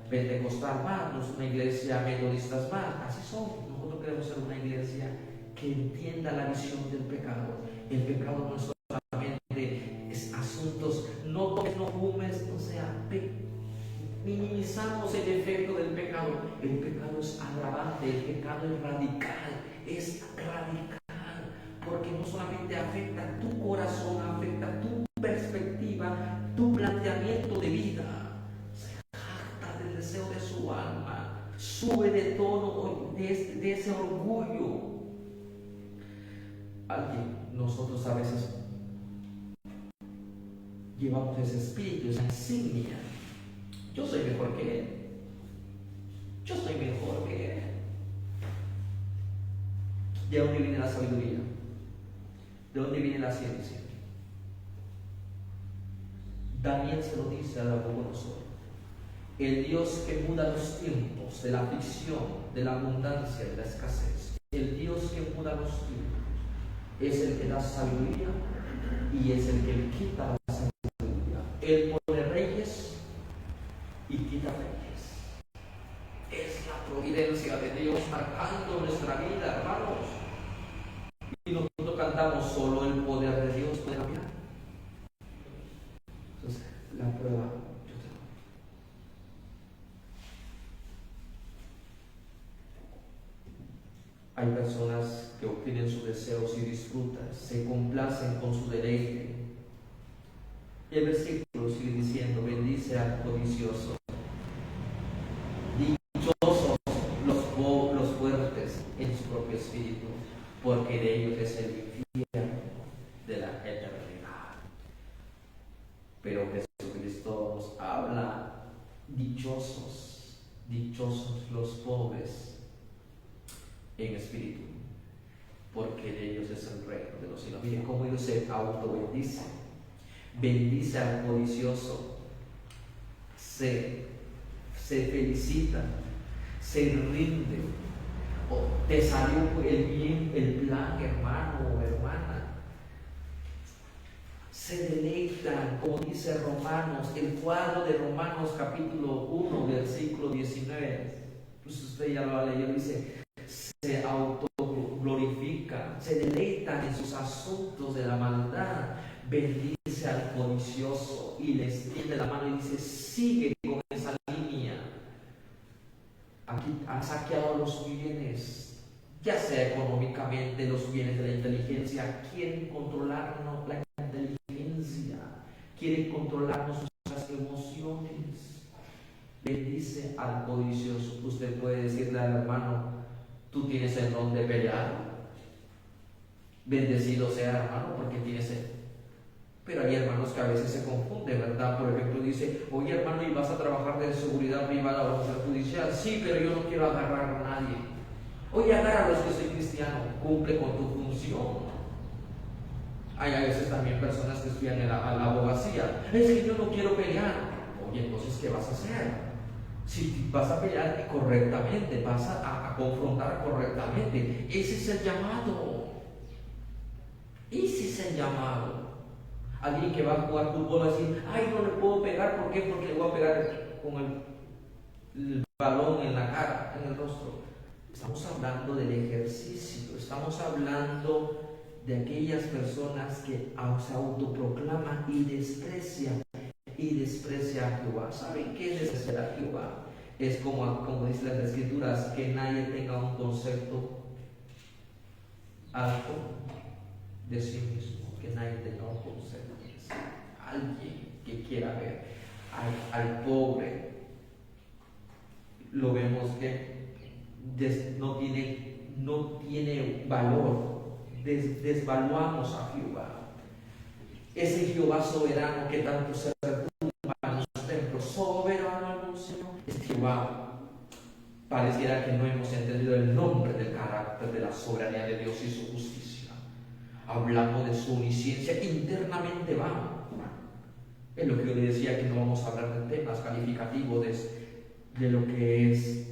pentecostal más, no es una iglesia metodista más. Así somos. Nosotros queremos ser una iglesia que entienda la visión del pecado. El pecado no es solamente asuntos, no toques, no fumes, o sea, minimizamos el efecto del pecado. El pecado es agravante, el pecado es radical, porque no solamente afecta tu corazón, afecta tu perspectiva, tu planteamiento de vida. Se jacta del deseo de su alma, sube de tono de ese orgullo. Nosotros a veces llevamos ese espíritu, esa insignia. Yo soy mejor que él. Yo soy mejor que él. ¿De dónde viene la sabiduría? ¿De dónde viene la ciencia? Daniel se lo dice a Nabucodonosor. El Dios que muda los tiempos de la aflicción, de la abundancia, de la escasez. El Dios que muda los tiempos es el que da sabiduría y es el que quita la sabiduría. Él pone reyes y quita reyes. Es la providencia de Dios marcando nuestra vida, hermanos. Y nosotros cantamos, solo el poder de Dios puede cambiar. Entonces, la prueba, yo tengo. Hay personas que obtienen sus deseos y disfrutan, se complacen con su deleite. Y el versículo sigue diciendo, bendice al codicioso. Dichosos los fuertes en su propio espíritu, porque de ellos es el infierno de la eternidad. Pero Jesucristo nos habla, dichosos los pobres en espíritu, porque de ellos es el reino de los cielos. Miren cómo ellos se autobendicen. Bendice al codicioso, se felicitan, se rinden. Te salió el plan, hermano o hermana. Se deleitan, como dice Romanos, el cuadro de Romanos capítulo 1, versículo 19. Pues usted ya lo ha leído, dice, se autoglorifican, se deleitan en sus asuntos de la maldad. Bendice al codicioso y le extiende la mano y dice, sigue con esa línea. Aquí han saqueado los bienes, ya sea económicamente, los bienes de la inteligencia. Quieren controlarnos la inteligencia, quieren controlarnos nuestras emociones. Bendice al codicioso. Usted puede decirle al hermano, tú tienes el don de pelear. Bendecido sea, hermano, porque tienes el... Pero hay hermanos que a veces se confunden, ¿verdad? Por ejemplo, dice, oye hermano, ¿y vas a trabajar de seguridad privada o judicial? Sí, pero yo no quiero agarrar a nadie. Oye, agarra a los que soy cristiano, cumple con tu función. Hay a veces también personas que estudian a la abogacía. Es que yo no quiero pelear. Oye, entonces, ¿qué vas a hacer? Si vas a pelear correctamente, vas a confrontar correctamente. Ese es el llamado. Ese es el llamado. Alguien que va a jugar fútbol va a decir, ay, no le puedo pegar, ¿por qué? Porque le voy a pegar con el balón en la cara, en el rostro. Estamos hablando del ejercicio, estamos hablando de aquellas personas que se autoproclaman y desprecian a Jehová. ¿Saben qué es despreciar a Jehová? Es como dicen las Escrituras, que nadie tenga un concepto alto de sí mismo, que nadie tenga un concepto. Alguien que quiera ver al pobre, lo vemos que no tiene valor, desvaluamos a Jehová. Ese Jehová soberano que tanto se retumba en los templos, soberano anuncio, es Jehová. Pareciera que no hemos entendido el nombre del carácter de la soberanía de Dios y su justicia. Hablamos de su omnisciencia, internamente va. Es lo que yo le decía, que no vamos a hablar de temas calificativos de lo que es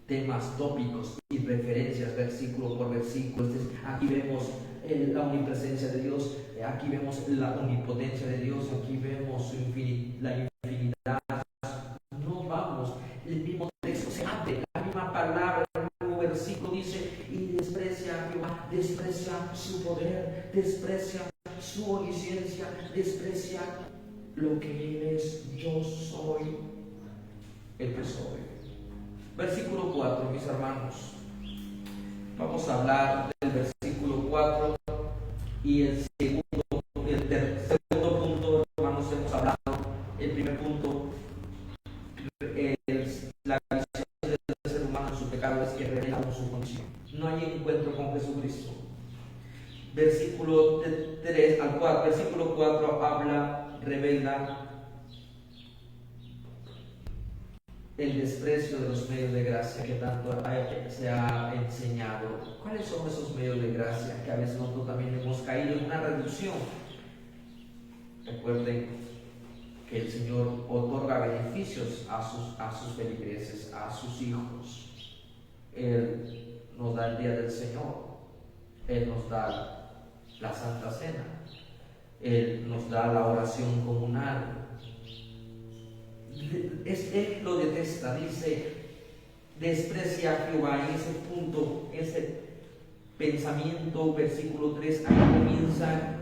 temas tópicos y referencias versículo por versículo. Aquí vemos la omnipresencia de Dios, aquí vemos la omnipotencia de Dios, aquí vemos la infinidad. No vamos, su poder, desprecia su omnisciencia, desprecia lo que Él es. Yo soy el que soy. Versículo 4, mis hermanos. Vamos a hablar del versículo 4 y el segundo punto, hermanos, hemos hablado. El primer punto, la visión del ser humano en su pecado es que revela su condición. No hay encuentro con Jesucristo. Versículo 3 al 4, versículo 4 habla, revela el desprecio de los medios de gracia que tanto se ha enseñado. ¿Cuáles son esos medios de gracia que a veces nosotros también hemos caído en una reducción? Recuerden que el Señor otorga beneficios a sus feligreses, a sus hijos. Él nos da el día del Señor, Él nos da la Santa Cena, Él nos da la oración comunal. Él lo detesta, dice, desprecia a Jehová. En ese punto, ese pensamiento, versículo 3, ahí comienza.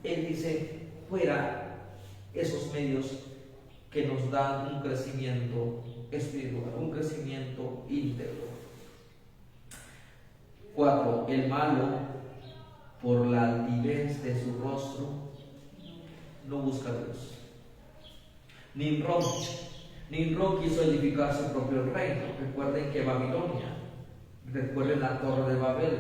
Él dice, fuera esos medios que nos dan un crecimiento espiritual, un crecimiento íntegro. 4. El malo, por la altivez de su rostro, no busca a Dios. Nimrod quiso edificar su propio reino. Recuerden que Babilonia, recuerden la Torre de Babel.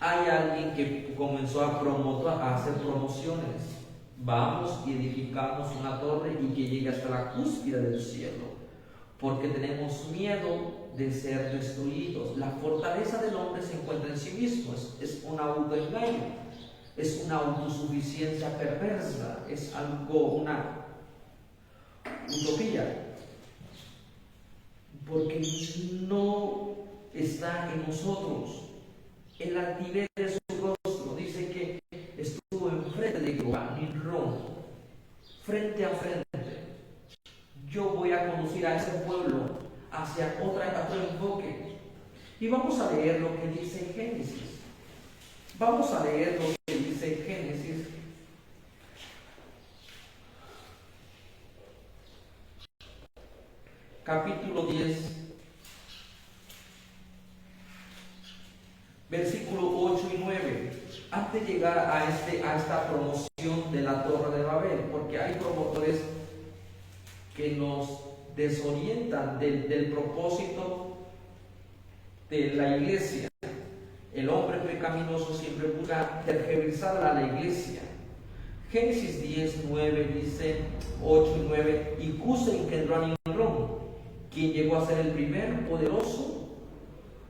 Hay alguien que comenzó a hacer promociones. Vamos y edificamos una torre y que llegue hasta la cúspide del cielo, porque tenemos miedo de ser destruidos. La fortaleza del hombre se encuentra en sí mismo. Es un autoengaño, es una autosuficiencia perversa, es una utopía, porque no está en nosotros. El altivez de su rostro, dice que estuvo enfrente de Jehová, Nimrod, frente a frente. Yo voy a conducir a ese pueblo hacia otro enfoque. Y vamos a leer lo que dice Génesis. Vamos a leer lo que dice Génesis. Capítulo 10, versículo 8 y 9. Antes de llegar a esta promoción de la Torre de Babel, porque hay promotores que nos desorientan del propósito de la iglesia. El hombre pecaminoso siempre busca tergiversar a la iglesia. Génesis 10, 9 dice, 8 y 9, y Cuse engendró a Nimrod, quien llegó a ser el primer poderoso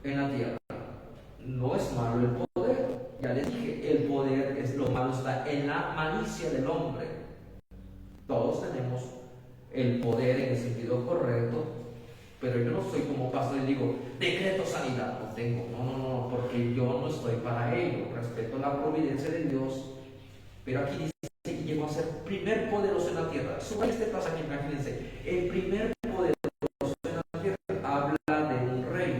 en la tierra. No es malo el poder, ya les dije, el poder es lo malo, está en la malicia del hombre. Todos tenemos el poder en el sentido correcto, pero yo no soy como pastor y digo, decreto sanidad, no tengo, no, porque yo no estoy para ello. Respeto la providencia de Dios, pero aquí dice que llegó a ser primer poderoso en la tierra. Suba este pasaje, imagínense, el primer poderoso en la tierra habla de un rey,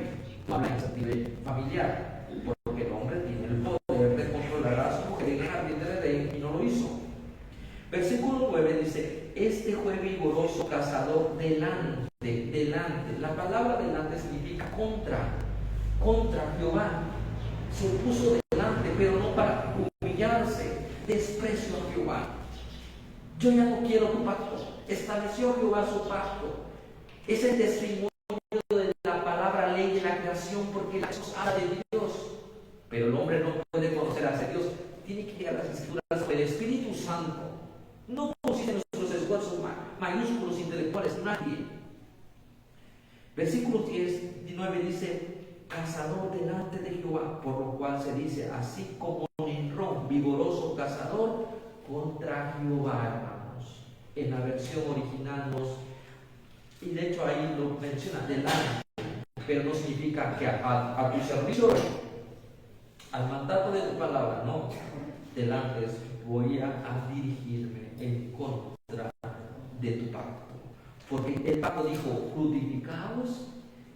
no habla en sentido familiar, porque el hombre tiene el poder de controlar a su mujer en el jardín del Edén y no lo hizo. Versículo 9 dice, este fue vigoroso cazador delante. La palabra delante significa contra Jehová. Se puso delante, pero no para humillarse. Desprecio a Jehová. Yo ya no quiero tu pacto. Estableció Jehová su pacto. Es el testimonio de la palabra ley de la creación, porque eso habla de Dios. Pero el hombre no puede conocer a Dios. Tiene que llegar a las escrituras. El Espíritu Santo no consiste en nuestros esfuerzos mayúsculos intelectuales, nadie. Versículo 19 dice, cazador delante de Jehová, por lo cual se dice, así como Nimrod, vigoroso cazador contra Jehová, hermanos. En la versión original y de hecho ahí lo menciona, delante, pero no significa que a tu servicio, al mandato de tu palabra, no, delante es, voy a dirigirme en contra de tu pacto. Porque el pacto dijo, fructificaos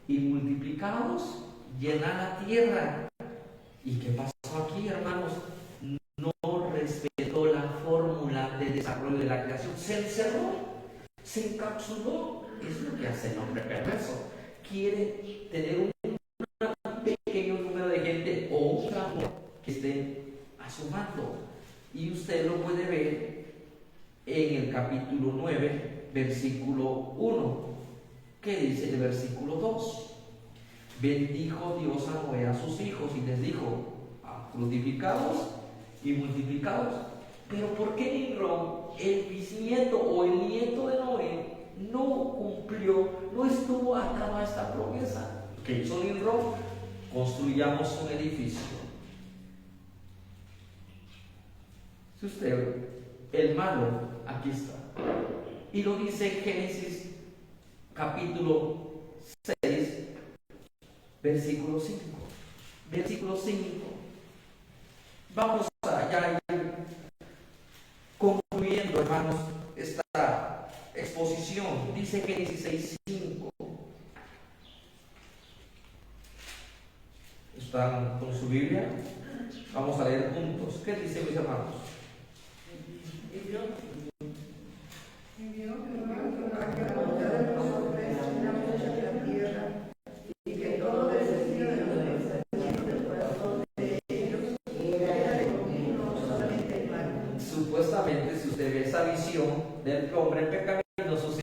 y multiplicaos, llenad la tierra ¿Y qué pasó aquí, hermanos? No respetó la fórmula de desarrollo de la creación. Se encerró, se encapsuló. Es lo que hace el hombre perverso. Quiere tener un pequeño número de gente o un campo que esté a su mando. Y usted lo puede ver en el capítulo 9, versículo 1. ¿Qué dice el versículo 2? Bendijo Dios a Noé a sus hijos y les dijo: fructificados y multiplicados. Pero ¿por qué Nimrod, el bisnieto o el nieto de Noé, no cumplió, no estuvo atado a esta promesa? ¿Qué hizo Nimrod? Construyamos un edificio. Si usted, el malo, aquí está. Y lo dice Génesis capítulo 6, versículo 5. Versículo 5. Vamos a ya ir concluyendo, hermanos, esta exposición. Dice Génesis 6:5. ¿Están con su Biblia? Vamos a leer juntos. ¿Qué dice, mis hermanos? Supuestamente, si usted ve esa visión del hombre pecaminoso,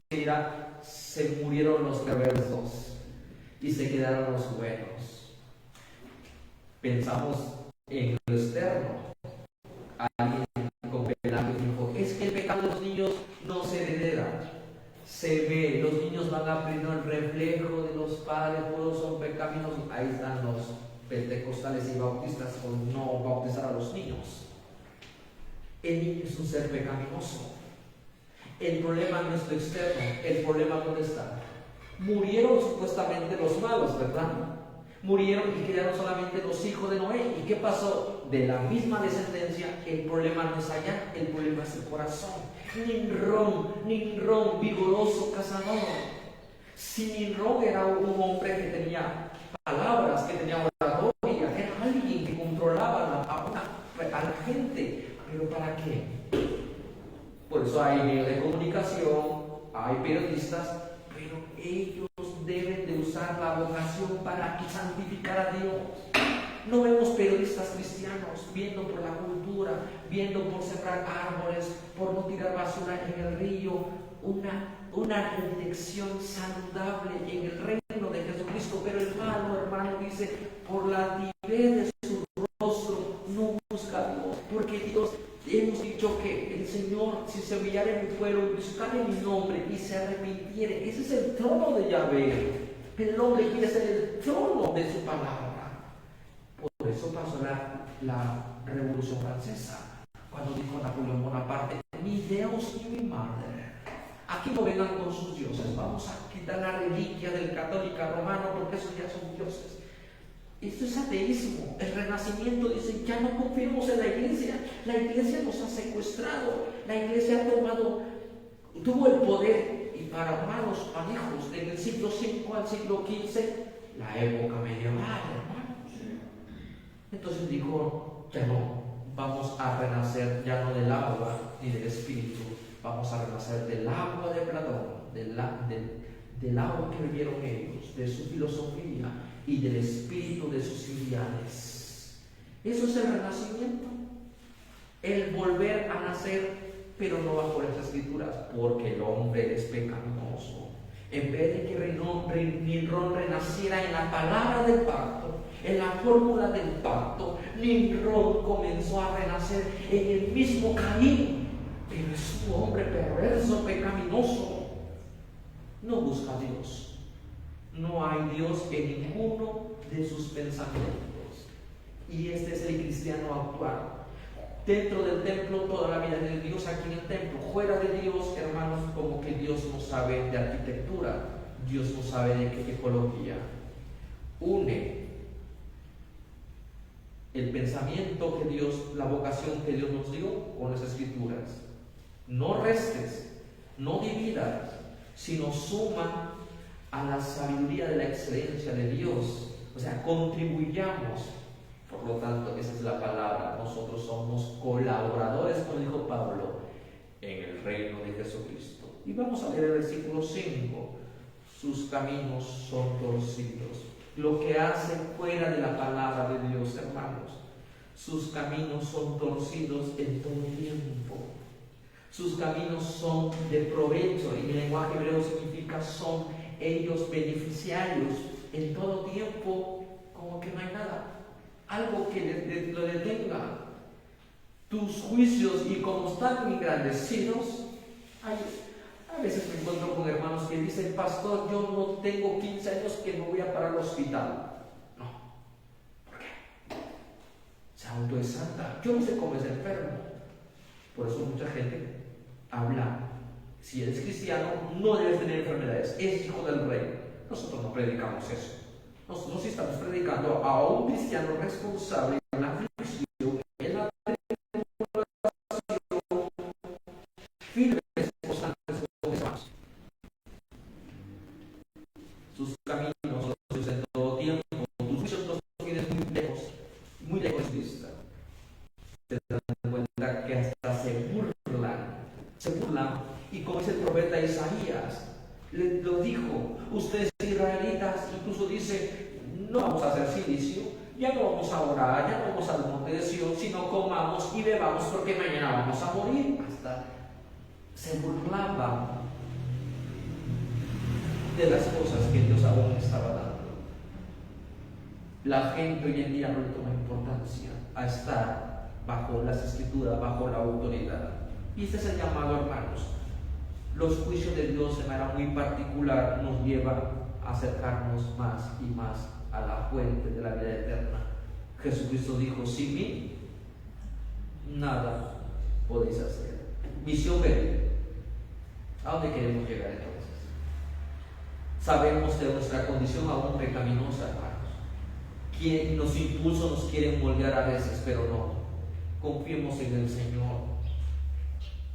se murieron los perversos y se quedaron los buenos. Pensamos en lo externo. Alguien con Pelagio dijo: es que el pecado de los niños no se hereda, se ve, los niños van aprendiendo el reflejo de los padres, todos son pecaminosos. Ahí están los pentecostales y bautistas con no bautizar a los niños. El niño es un ser pecaminoso. El problema no es lo externo. El problema, ¿dónde está? Murieron supuestamente los malos, ¿verdad? Murieron y quedaron solamente los hijos de Noé. ¿Y qué pasó? De la misma descendencia, el problema no es allá, el problema es el corazón. Nimrod, vigoroso cazador. Si Nimrod era un hombre que tenía palabras, que tenía oratoria, era alguien que controlaba a la gente. ¿Pero para qué? Por eso hay medios de comunicación, hay periodistas, pero ellos deben de usar la vocación para santificar a Dios. No vemos periodistas cristianos viendo por la cultura, viendo por sembrar árboles, por no tirar basura en el río, una reflexión saludable en el reino de Jesucristo. Pero el malo, hermano, dice: por la timidez de su rostro no busca a Dios, porque Dios, hemos dicho que el Señor, si se humillara en mi pueblo y buscara mi nombre y se arrepintiere, ese es el trono de Yahvé. Pero el hombre quiere ser el trono de su palabra. Por eso pasó la Revolución Francesa, cuando dijo Napoleón Bonaparte: ni Dios ni mi madre. Aquí no vengan con sus dioses, vamos a quitar la reliquia del católico romano, porque esos ya son dioses. Esto es ateísmo. El Renacimiento dice: ya no confiemos en la iglesia nos ha secuestrado, la iglesia tuvo el poder, y para malos manejos del siglo V al siglo XV, la época medieval, hermanos. Entonces dijo: ya no, vamos a renacer ya no del agua ni del espíritu, vamos a renacer del agua de Platón, del agua que vivieron ellos, de su filosofía y del espíritu de sus ideales. Eso es el renacimiento, el volver a nacer, pero no bajo las escrituras, porque el hombre es pecaminoso. En vez de que Nimrod renaciera en la palabra del pacto, en la fórmula del pacto, Nimrod comenzó a renacer en el mismo Caín, pero es un hombre perverso, pecaminoso. No busca a Dios. No hay Dios en ninguno de sus pensamientos. Y este es el cristiano actual. Dentro del templo, toda la vida de Dios aquí en el templo. Fuera de Dios, hermanos, como que Dios no sabe de arquitectura, Dios no sabe de ecología. Une el pensamiento que Dios, la vocación que Dios nos dio con las escrituras. No restes, no dividas, sino suma a la sabiduría de la excelencia de Dios. O sea, contribuyamos Por lo tanto, esa es la palabra. Nosotros somos colaboradores, como dijo Pablo, en el reino de Jesucristo. Y vamos a leer el versículo 5. Sus caminos son torcidos. Lo que hace fuera de la palabra de Dios, hermanos, sus caminos son torcidos en todo tiempo. Sus caminos son de provecho. En el lenguaje hebreo significa son ellos beneficiarios. En todo tiempo, como que no hay nada. Algo que lo detenga. Tus juicios, y como están engrandecidos, a veces me encuentro con hermanos que dicen: pastor, yo no tengo 15 años que no voy a parar al hospital. No. ¿Por qué? Se auto es santa. Yo no sé cómo es enfermo. Por eso mucha gente habla: si eres cristiano, no debes tener enfermedades. Es hijo del rey. Nosotros no predicamos eso. Nosotros sí estamos predicando a un cristiano responsable en la aflicción, en la tribulación, firmes, constantes con los demás. Sus caminos son torcidos en todo tiempo. Tus juicios los tienes muy lejos de vista. Se dan cuenta que hasta se burlan. Y como dice el profeta Isaías, lo dijo: ustedes israelitas, incluso dice: no vamos a hacer silicio, ya no vamos a orar, ya no vamos al monte de Sion, sino comamos y bebamos porque mañana vamos a morir. Hasta se burlaban de las cosas que Dios aún estaba dando. La gente hoy en día no le toma importancia a estar bajo las escrituras, bajo la autoridad. Y este es el llamado, hermanos. Los juicios de Dios de manera muy particular nos llevan a acercarnos más y más a la fuente de la vida eterna. Jesucristo dijo: sin mí nada podéis hacer. Misión B. ¿A dónde queremos llegar entonces? Sabemos de nuestra condición aún pecaminosa, hermanos. Quien nos impulsa nos quiere moldear a veces, pero no. Confiemos en el Señor.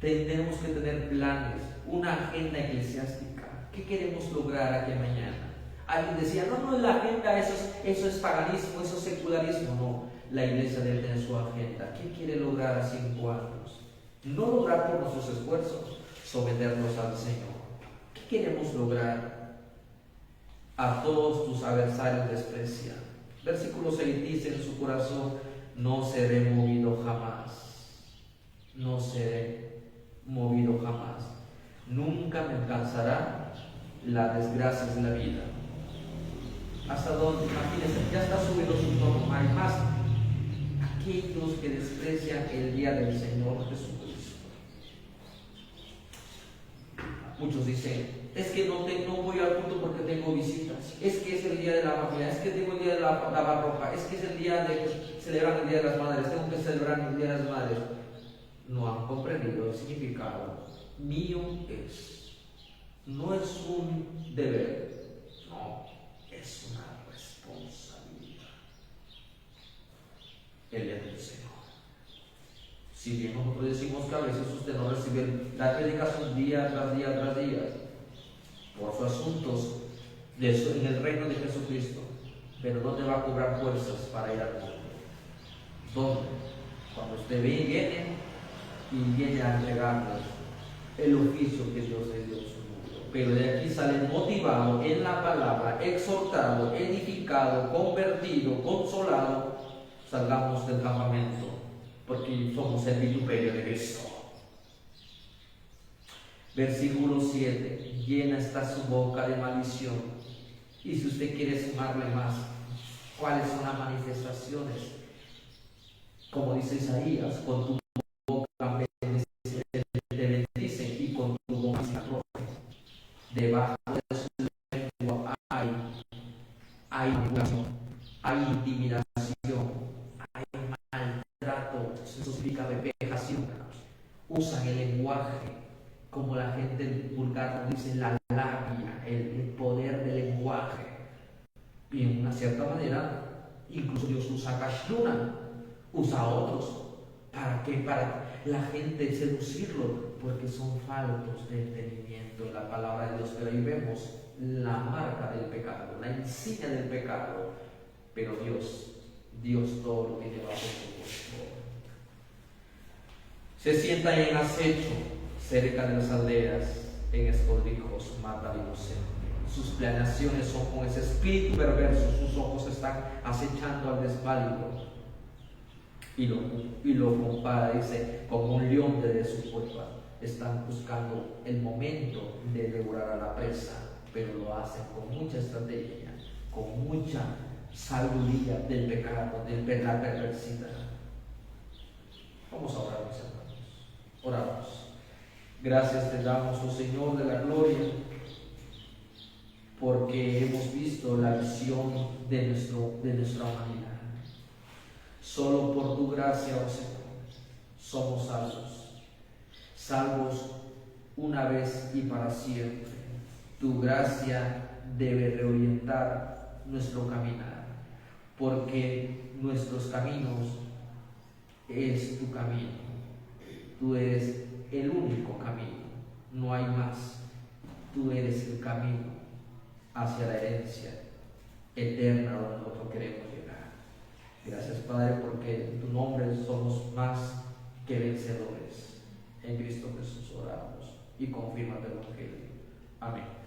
Tenemos que tener planes, una agenda eclesiástica. ¿Qué queremos lograr aquí mañana? Alguien decía: no, la agenda, eso es paganismo, eso es secularismo. No, la iglesia debe tener su agenda. ¿Qué quiere lograr a 5 años? No lograr por nuestros esfuerzos, someternos al Señor. ¿Qué queremos lograr? A todos tus adversarios desprecian. Versículo 6 dice en su corazón: no seré movido jamás. No seré movido jamás. Nunca me alcanzará las desgracias de la vida. Hasta donde, imagínense, ya está subido su tono. Hay más aquellos que desprecian el día del Señor Jesucristo. Muchos dicen: es que no voy al culto porque tengo visitas, es que es el día de la familia, es que tengo el día de la barroca, es que es el día de celebrar el día de las madres, tengo que celebrar el día de las madres. No han comprendido el significado. Mío es. No es un deber, no, es una responsabilidad. El día del Señor. Si bien nosotros decimos que a veces usted no recibe la predicación día tras día tras día por sus asuntos de eso en el reino de Jesucristo, pero ¿dónde va a cobrar fuerzas para ir al mundo? ¿Dónde? Cuando usted viene a entregarnos el oficio que Dios le dio a su mundo. Pero de aquí sale motivado en la palabra, exhortado, edificado, convertido, consolado. Salgamos del campamento, porque somos el vituperio de Cristo. Versículo 7. Llena está su boca de maldición. Y si usted quiere sumarle más, ¿cuáles son las manifestaciones? Como dice Isaías: con tu boca te bendice y con tu boca se arroja. Debajo de su lengua hay manipulación, hay intimidación, hay maltrato. Eso significa vejación. Usan el lenguaje como la gente vulgar dice, la labia, el poder del lenguaje. Y en una cierta manera, incluso Dios usa kashruna, usa a otros. ¿Para qué? Para la gente seducirlo, porque son faltos de entendimiento en la palabra de Dios. Pero ahí vemos la marca del pecado, la insignia del pecado. Pero Dios Dios todo lo tiene bajo su control. Se sientan en acecho cerca de las aldeas, en escondrijos mata al inocente. Sus planeaciones son con ese espíritu perverso, sus ojos están acechando al desválido. Y lo compara, dice, como un león de su cueva. Están buscando el momento de devorar a la presa, pero lo hacen con mucha estrategia, con mucha sabiduría del pecado, de la perversidad. Vamos a orar, mis hermanos. Oramos. Gracias te damos, oh Señor de la gloria, porque hemos visto la visión de nuestra humanidad. Solo por tu gracia, oh Señor, somos salvos una vez y para siempre. Tu gracia debe reorientar nuestro caminar, porque nuestros caminos es tu camino. Tú eres el único camino, no hay más. Tú eres el camino hacia la herencia eterna donde nosotros queremos llegar. Gracias, Padre, porque en tu nombre somos más que vencedores. En Cristo Jesús oramos y confirma el Evangelio. Amén.